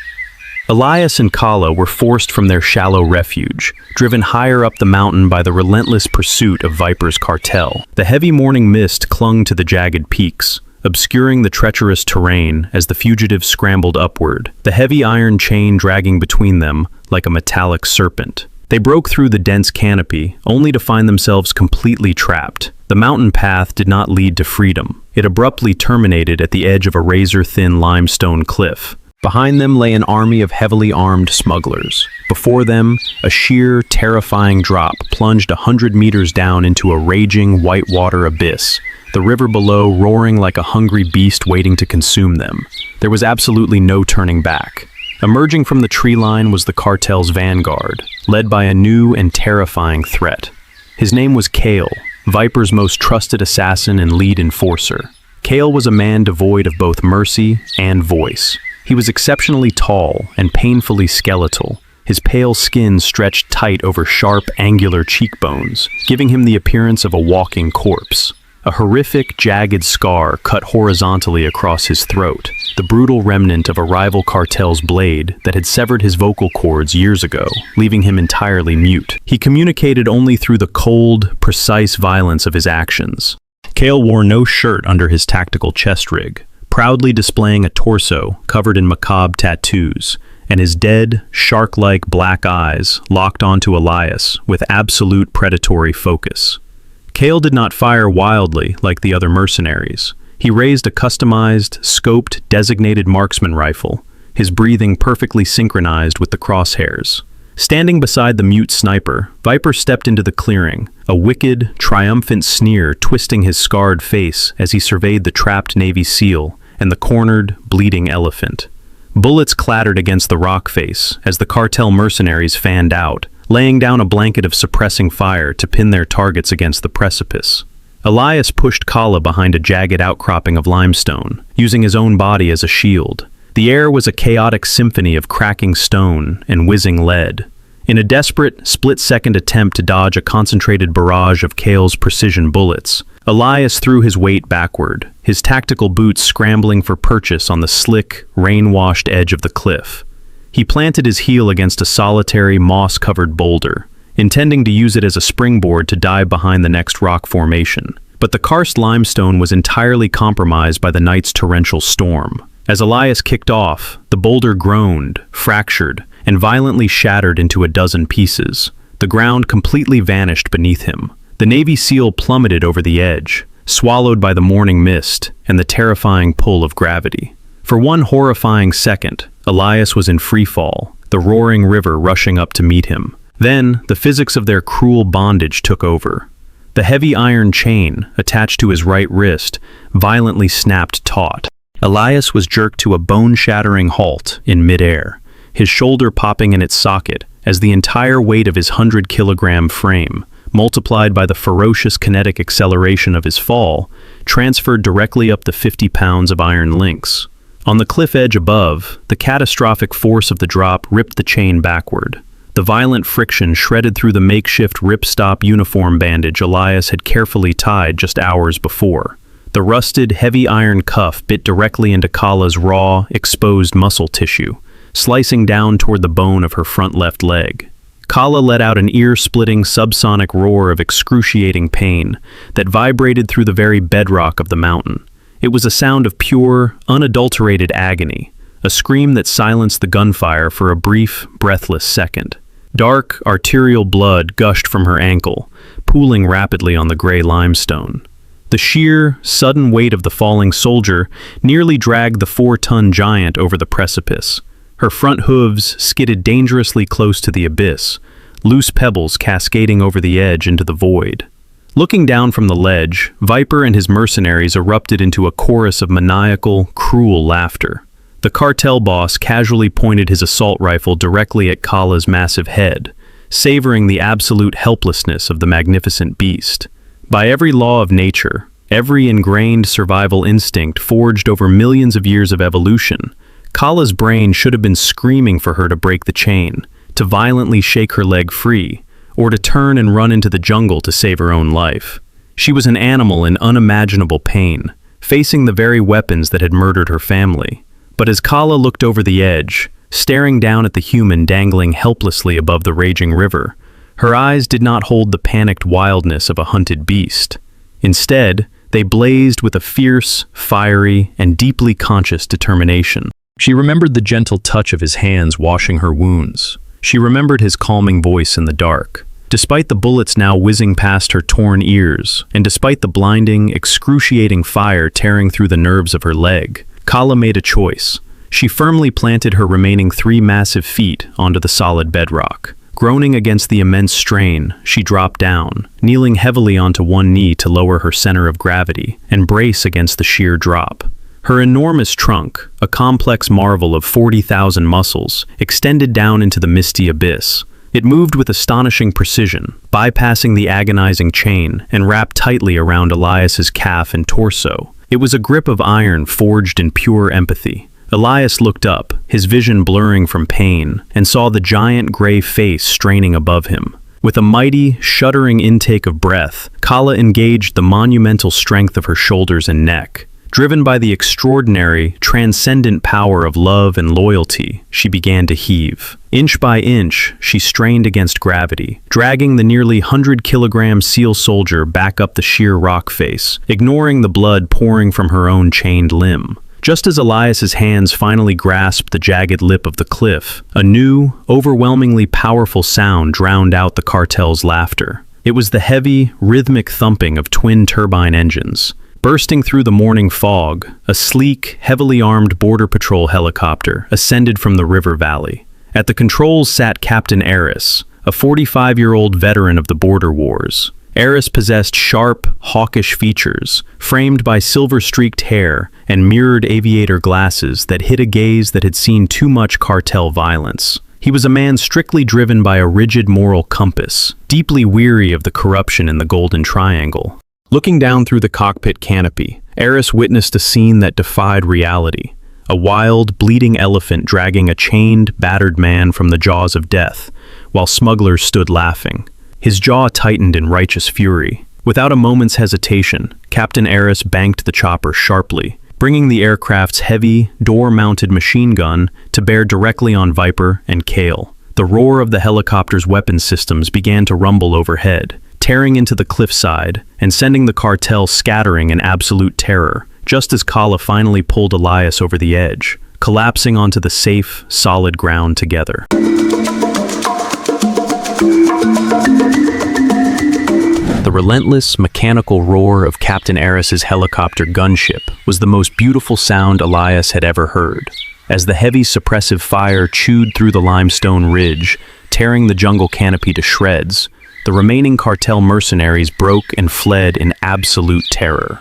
Elias and Kala were forced from their shallow refuge, driven higher up the mountain by the relentless pursuit of Viper's cartel. The heavy morning mist clung to the jagged peaks, obscuring the treacherous terrain as the fugitives scrambled upward, the heavy iron chain dragging between them like a metallic serpent. They broke through the dense canopy, only to find themselves completely trapped. The mountain path did not lead to freedom. It abruptly terminated at the edge of a razor-thin limestone cliff. Behind them lay an army of heavily armed smugglers. Before them, a sheer, terrifying drop plunged 100 meters down into a raging whitewater abyss, the river below roaring like a hungry beast waiting to consume them. There was absolutely no turning back. Emerging from the tree line was the cartel's vanguard, led by a new and terrifying threat. His name was Kale, Viper's most trusted assassin and lead enforcer. Kale was a man devoid of both mercy and voice. He was exceptionally tall and painfully skeletal. His pale skin stretched tight over sharp, angular cheekbones, giving him the appearance of a walking corpse. A horrific, jagged scar cut horizontally across his throat, the brutal remnant of a rival cartel's blade that had severed his vocal cords years ago, leaving him entirely mute. He communicated only through the cold, precise violence of his actions. Kale wore no shirt under his tactical chest rig, proudly displaying a torso covered in macabre tattoos, and his dead, shark-like black eyes locked onto Elias with absolute predatory focus. Kale did not fire wildly like the other mercenaries. He raised a customized, scoped, designated marksman rifle, his breathing perfectly synchronized with the crosshairs. Standing beside the mute sniper, Viper stepped into the clearing, a wicked, triumphant sneer twisting his scarred face as he surveyed the trapped Navy SEAL and the cornered, bleeding elephant. Bullets clattered against the rock face as the cartel mercenaries fanned out, laying down a blanket of suppressing fire to pin their targets against the precipice. Elias pushed Kala behind a jagged outcropping of limestone, using his own body as a shield. The air was a chaotic symphony of cracking stone and whizzing lead. In a desperate, split-second attempt to dodge a concentrated barrage of Kale's precision bullets, Elias threw his weight backward, his tactical boots scrambling for purchase on the slick, rain-washed edge of the cliff. He planted his heel against a solitary, moss-covered boulder, intending to use it as a springboard to dive behind the next rock formation. But the karst limestone was entirely compromised by the night's torrential storm. As Elias kicked off, the boulder groaned, fractured, and violently shattered into a dozen pieces. The ground completely vanished beneath him. The Navy SEAL plummeted over the edge, swallowed by the morning mist and the terrifying pull of gravity. For one horrifying second, Elias was in free fall, the roaring river rushing up to meet him. Then, the physics of their cruel bondage took over. The heavy iron chain, attached to his right wrist, violently snapped taut. Elias was jerked to a bone-shattering halt in midair, his shoulder popping in its socket as the entire weight of his 100-kilogram frame, multiplied by the ferocious kinetic acceleration of his fall, transferred directly up the 50 pounds of iron links. On the cliff edge above, the catastrophic force of the drop ripped the chain backward. The violent friction shredded through the makeshift ripstop uniform bandage Elias had carefully tied just hours before. The rusted, heavy iron cuff bit directly into Kala's raw, exposed muscle tissue, slicing down toward the bone of her front left leg. Kala let out an ear-splitting subsonic roar of excruciating pain that vibrated through the very bedrock of the mountain. It was a sound of pure, unadulterated agony, a scream that silenced the gunfire for a brief, breathless second. Dark, arterial blood gushed from her ankle, pooling rapidly on the gray limestone. The sheer, sudden weight of the falling soldier nearly dragged the 4-ton giant over the precipice. Her front hooves skidded dangerously close to the abyss, loose pebbles cascading over the edge into the void. Looking down from the ledge, Viper and his mercenaries erupted into a chorus of maniacal, cruel laughter. The cartel boss casually pointed his assault rifle directly at Kala's massive head, savoring the absolute helplessness of the magnificent beast. By every law of nature, every ingrained survival instinct forged over millions of years of evolution, Kala's brain should have been screaming for her to break the chain, to violently shake her leg free, or to turn and run into the jungle to save her own life. She was an animal in unimaginable pain, facing the very weapons that had murdered her family. But as Kala looked over the edge, staring down at the human dangling helplessly above the raging river, her eyes did not hold the panicked wildness of a hunted beast. Instead, they blazed with a fierce, fiery, and deeply conscious determination. She remembered the gentle touch of his hands washing her wounds. She remembered his calming voice in the dark. Despite the bullets now whizzing past her torn ears, and despite the blinding, excruciating fire tearing through the nerves of her leg, Kala made a choice. She firmly planted her remaining 3 massive feet onto the solid bedrock. Groaning against the immense strain, she dropped down, kneeling heavily onto one knee to lower her center of gravity and brace against the sheer drop. Her enormous trunk, a complex marvel of 40,000 muscles, extended down into the misty abyss. It moved with astonishing precision, bypassing the agonizing chain and wrapped tightly around Elias's calf and torso. It was a grip of iron forged in pure empathy. Elias looked up, his vision blurring from pain, and saw the giant gray face straining above him. With a mighty, shuddering intake of breath, Kala engaged the monumental strength of her shoulders and neck. Driven by the extraordinary, transcendent power of love and loyalty, she began to heave. Inch by inch, she strained against gravity, dragging the nearly 100-kilogram SEAL soldier back up the sheer rock face, ignoring the blood pouring from her own chained limb. Just as Elias's hands finally grasped the jagged lip of the cliff, a new, overwhelmingly powerful sound drowned out the cartel's laughter. It was the heavy, rhythmic thumping of twin turbine engines. Bursting through the morning fog, a sleek, heavily armed Border Patrol helicopter ascended from the river valley. At the controls sat Captain Eris, a 45-year-old veteran of the border wars. Eris possessed sharp, hawkish features, framed by silver-streaked hair and mirrored aviator glasses that hid a gaze that had seen too much cartel violence. He was a man strictly driven by a rigid moral compass, deeply weary of the corruption in the Golden Triangle. Looking down through the cockpit canopy, Eris witnessed a scene that defied reality. A wild, bleeding elephant dragging a chained, battered man from the jaws of death, while smugglers stood laughing. His jaw tightened in righteous fury. Without a moment's hesitation, Captain Eris banked the chopper sharply, bringing the aircraft's heavy, door-mounted machine gun to bear directly on Viper and Kale. The roar of the helicopter's weapon systems began to rumble overhead, tearing into the cliffside and sending the cartel scattering in absolute terror, just as Kala finally pulled Elias over the edge, collapsing onto the safe, solid ground together. The relentless, mechanical roar of Captain Eris's helicopter gunship was the most beautiful sound Elias had ever heard. As the heavy suppressive fire chewed through the limestone ridge, tearing the jungle canopy to shreds, the remaining cartel mercenaries broke and fled in absolute terror.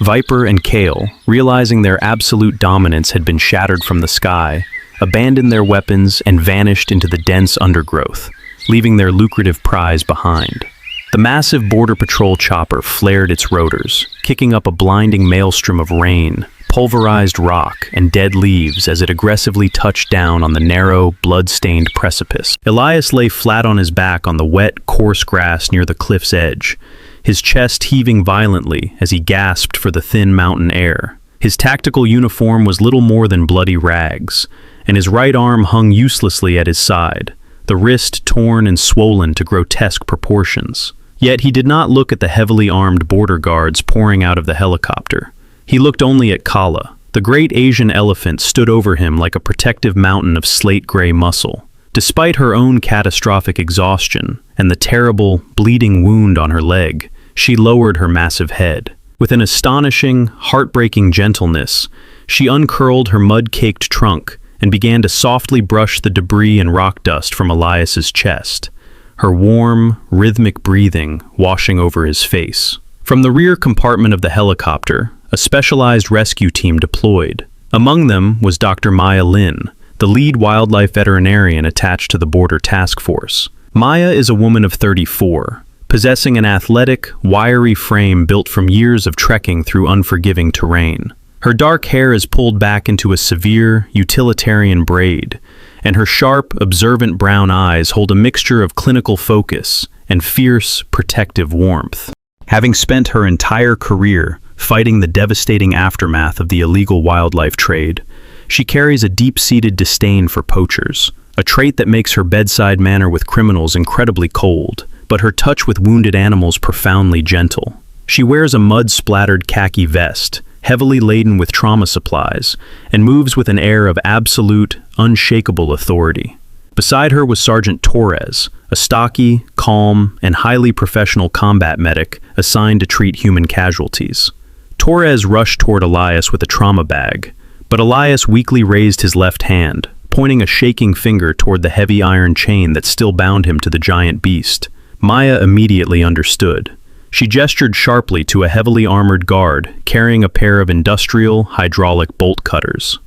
Viper and Kale, realizing their absolute dominance had been shattered from the sky, abandoned their weapons and vanished into the dense undergrowth, leaving their lucrative prize behind. The massive Border Patrol chopper flared its rotors, kicking up a blinding maelstrom of rain, pulverized rock, and dead leaves as it aggressively touched down on the narrow, blood-stained precipice. Elias lay flat on his back on the wet, coarse grass near the cliff's edge, his chest heaving violently as he gasped for the thin mountain air. His tactical uniform was little more than bloody rags, and his right arm hung uselessly at his side, the wrist torn and swollen to grotesque proportions. Yet he did not look at the heavily armed border guards pouring out of the helicopter. He looked only at Kala. The great Asian elephant stood over him like a protective mountain of slate-gray muscle. Despite her own catastrophic exhaustion and the terrible, bleeding wound on her leg, she lowered her massive head. With an astonishing, heartbreaking gentleness, she uncurled her mud-caked trunk and began to softly brush the debris and rock dust from Elias's chest, her warm, rhythmic breathing washing over his face. From the rear compartment of the helicopter, a specialized rescue team deployed. Among them was Dr. Maya Lin, the lead wildlife veterinarian attached to the Border Task Force. Maya is a woman of 34, possessing an athletic, wiry frame built from years of trekking through unforgiving terrain. Her dark hair is pulled back into a severe, utilitarian braid, and her sharp, observant brown eyes hold a mixture of clinical focus and fierce, protective warmth. Having spent her entire career fighting the devastating aftermath of the illegal wildlife trade, she carries a deep-seated disdain for poachers, a trait that makes her bedside manner with criminals incredibly cold, but her touch with wounded animals profoundly gentle. She wears a mud-splattered khaki vest, heavily laden with trauma supplies, and moves with an air of absolute, unshakable authority. Beside her was Sergeant Torres, a stocky, calm, and highly professional combat medic assigned to treat human casualties. Torres rushed toward Elias with a trauma bag, but Elias weakly raised his left hand, pointing a shaking finger toward the heavy iron chain that still bound him to the giant beast. Maya immediately understood. She gestured sharply to a heavily armored guard carrying a pair of industrial hydraulic bolt cutters.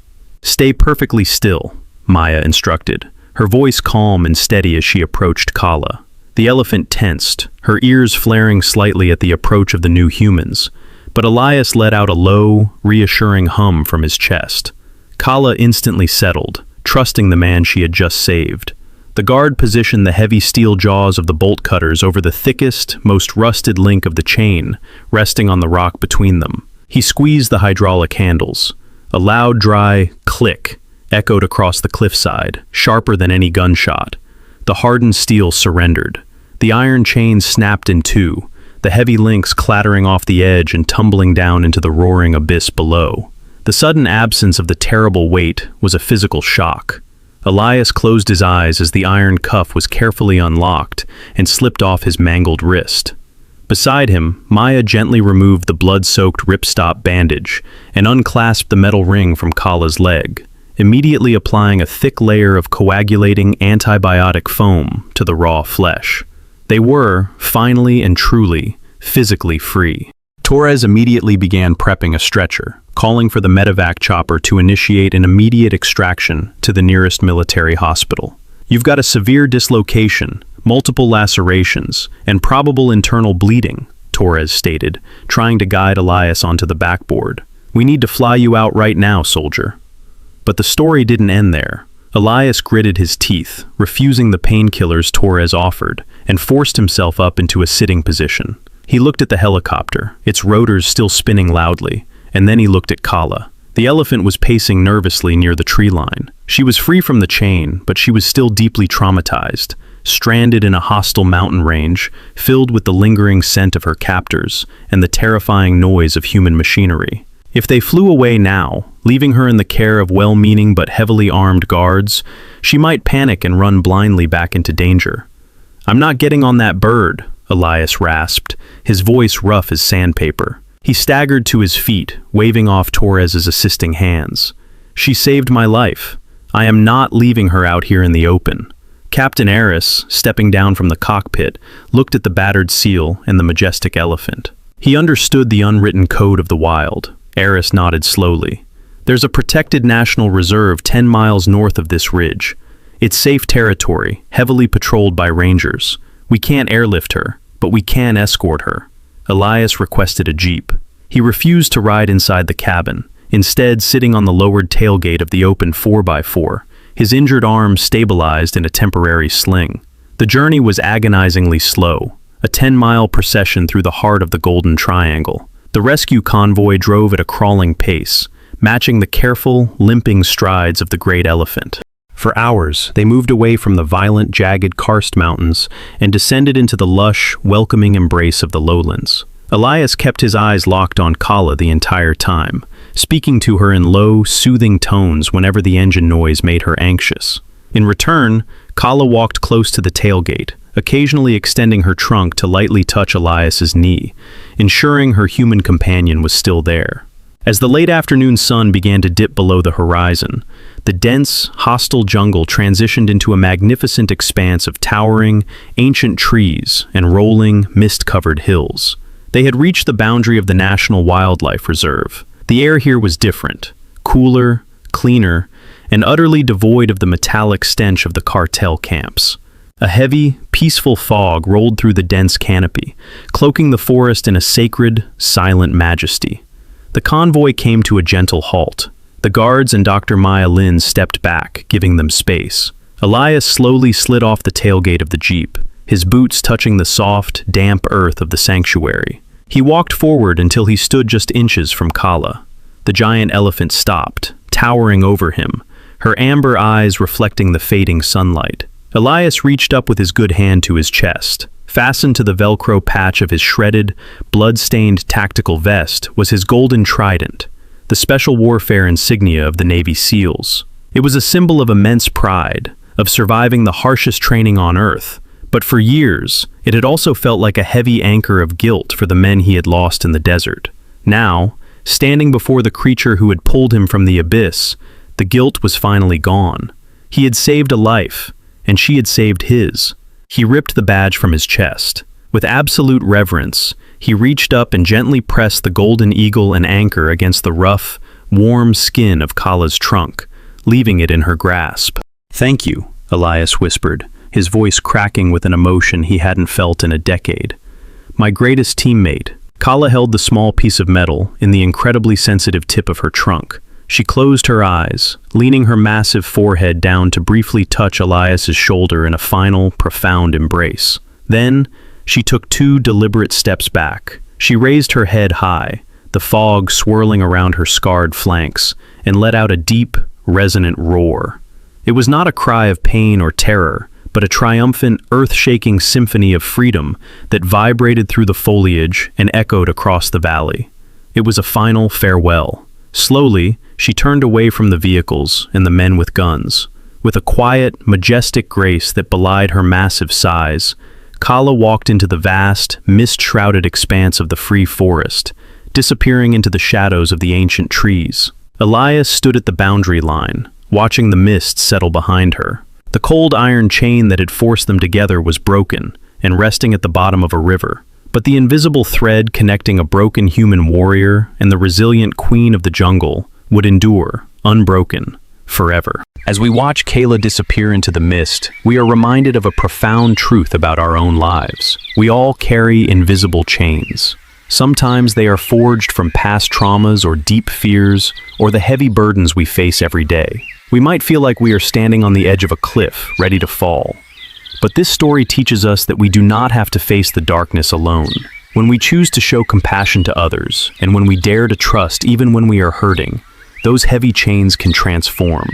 "Stay perfectly still," Maya instructed, her voice calm and steady as she approached Kala. The elephant tensed, her ears flaring slightly at the approach of the new humans, but Elias let out a low, reassuring hum from his chest. Kala instantly settled, trusting the man she had just saved. The guard positioned the heavy steel jaws of the bolt cutters over the thickest, most rusted link of the chain, resting on the rock between them. He squeezed the hydraulic handles. A loud, dry click echoed across the cliffside, sharper than any gunshot. The hardened steel surrendered. The iron chain snapped in two, the heavy links clattering off the edge and tumbling down into the roaring abyss below. The sudden absence of the terrible weight was a physical shock. Elias closed his eyes as the iron cuff was carefully unlocked and slipped off his mangled wrist. Beside him, Maya gently removed the blood-soaked ripstop bandage and unclasped the metal ring from Kala's leg, immediately applying a thick layer of coagulating antibiotic foam to the raw flesh. They were, finally and truly, physically free. Torres immediately began prepping a stretcher, calling for the medevac chopper to initiate an immediate extraction to the nearest military hospital. "You've got a severe dislocation, multiple lacerations, and probable internal bleeding," Torres stated, trying to guide Elias onto the backboard. "We need to fly you out right now, soldier." But the story didn't end there. Elias gritted his teeth, refusing the painkillers Torres offered, and forced himself up into a sitting position. He looked at the helicopter, its rotors still spinning loudly, and then he looked at Kala. The elephant was pacing nervously near the tree line. She was free from the chain, but she was still deeply traumatized, stranded in a hostile mountain range, filled with the lingering scent of her captors and the terrifying noise of human machinery. If they flew away now, leaving her in the care of well-meaning but heavily armed guards, she might panic and run blindly back into danger. "I'm not getting on that bird," Elias rasped, his voice rough as sandpaper. He staggered to his feet, waving off Torres's assisting hands. "She saved my life. I am not leaving her out here in the open." Captain Eris, stepping down from the cockpit, looked at the battered seal and the majestic elephant. He understood the unwritten code of the wild. Eris nodded slowly. "There's a protected national reserve 10 miles north of this ridge. It's safe territory, heavily patrolled by rangers. We can't airlift her, but we can escort her." Elias requested a jeep. He refused to ride inside the cabin, instead sitting on the lowered tailgate of the open 4x4, his injured arm stabilized in a temporary sling. The journey was agonizingly slow, a 10-mile procession through the heart of the Golden Triangle. The rescue convoy drove at a crawling pace, matching the careful, limping strides of the great elephant. For hours, they moved away from the violent, jagged karst mountains and descended into the lush, welcoming embrace of the lowlands. Elias kept his eyes locked on Kala the entire time, speaking to her in low, soothing tones whenever the engine noise made her anxious. In return, Kala walked close to the tailgate, occasionally extending her trunk to lightly touch Elias's knee, ensuring her human companion was still there. As the late afternoon sun began to dip below the horizon, the dense, hostile jungle transitioned into a magnificent expanse of towering, ancient trees and rolling, mist-covered hills. They had reached the boundary of the National Wildlife Reserve. The air here was different, cooler, cleaner, and utterly devoid of the metallic stench of the cartel camps. A heavy, peaceful fog rolled through the dense canopy, cloaking the forest in a sacred, silent majesty. The convoy came to a gentle halt. The guards and Dr. Maya Lin stepped back, giving them space. Elias slowly slid off the tailgate of the jeep, his boots touching the soft, damp earth of the sanctuary. He walked forward until he stood just inches from Kala. The giant elephant stopped, towering over him, her amber eyes reflecting the fading sunlight. Elias reached up with his good hand to his chest. Fastened to the Velcro patch of his shredded, blood-stained tactical vest was his golden trident, the special warfare insignia of the Navy SEALs. It was a symbol of immense pride, of surviving the harshest training on Earth, but for years, it had also felt like a heavy anchor of guilt for the men he had lost in the desert. Now, standing before the creature who had pulled him from the abyss, the guilt was finally gone. He had saved a life, and she had saved his. He ripped the badge from his chest. With absolute reverence, he reached up and gently pressed the golden eagle and anchor against the rough, warm skin of Kala's trunk, leaving it in her grasp. "Thank you," Elias whispered, his voice cracking with an emotion he hadn't felt in a decade. My greatest teammate. Kala held the small piece of metal in the incredibly sensitive tip of her trunk. She closed her eyes, leaning her massive forehead down to briefly touch Elias's shoulder in a final, profound embrace. Then, she took 2 deliberate steps back. She raised her head high, the fog swirling around her scarred flanks, and let out a deep, resonant roar. It was not a cry of pain or terror, but a triumphant, earth-shaking symphony of freedom that vibrated through the foliage and echoed across the valley. It was a final farewell. Slowly, she turned away from the vehicles and the men with guns. With a quiet, majestic grace that belied her massive size, Kala walked into the vast, mist-shrouded expanse of the free forest, disappearing into the shadows of the ancient trees. Elias stood at the boundary line, watching the mist settle behind her. The cold iron chain that had forced them together was broken and resting at the bottom of a river. But the invisible thread connecting a broken human warrior and the resilient queen of the jungle would endure, unbroken, forever. As we watch Kayla disappear into the mist, we are reminded of a profound truth about our own lives. We all carry invisible chains. Sometimes they are forged from past traumas or deep fears, or the heavy burdens we face every day. We might feel like we are standing on the edge of a cliff, ready to fall. But this story teaches us that we do not have to face the darkness alone. When we choose to show compassion to others, and when we dare to trust even when we are hurting, those heavy chains can transform.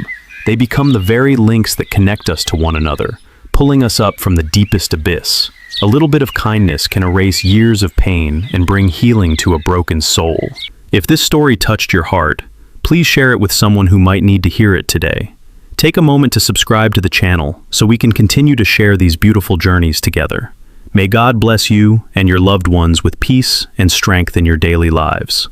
They become the very links that connect us to one another, pulling us up from the deepest abyss. A little bit of kindness can erase years of pain and bring healing to a broken soul. If this story touched your heart, please share it with someone who might need to hear it today. Take a moment to subscribe to the channel so we can continue to share these beautiful journeys together. May God bless you and your loved ones with peace and strength in your daily lives.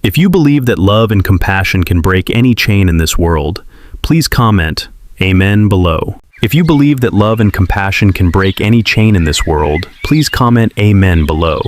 If you believe that love and compassion can break any chain in this world, please comment Amen below. If you believe that love and compassion can break any chain in this world, please comment Amen below.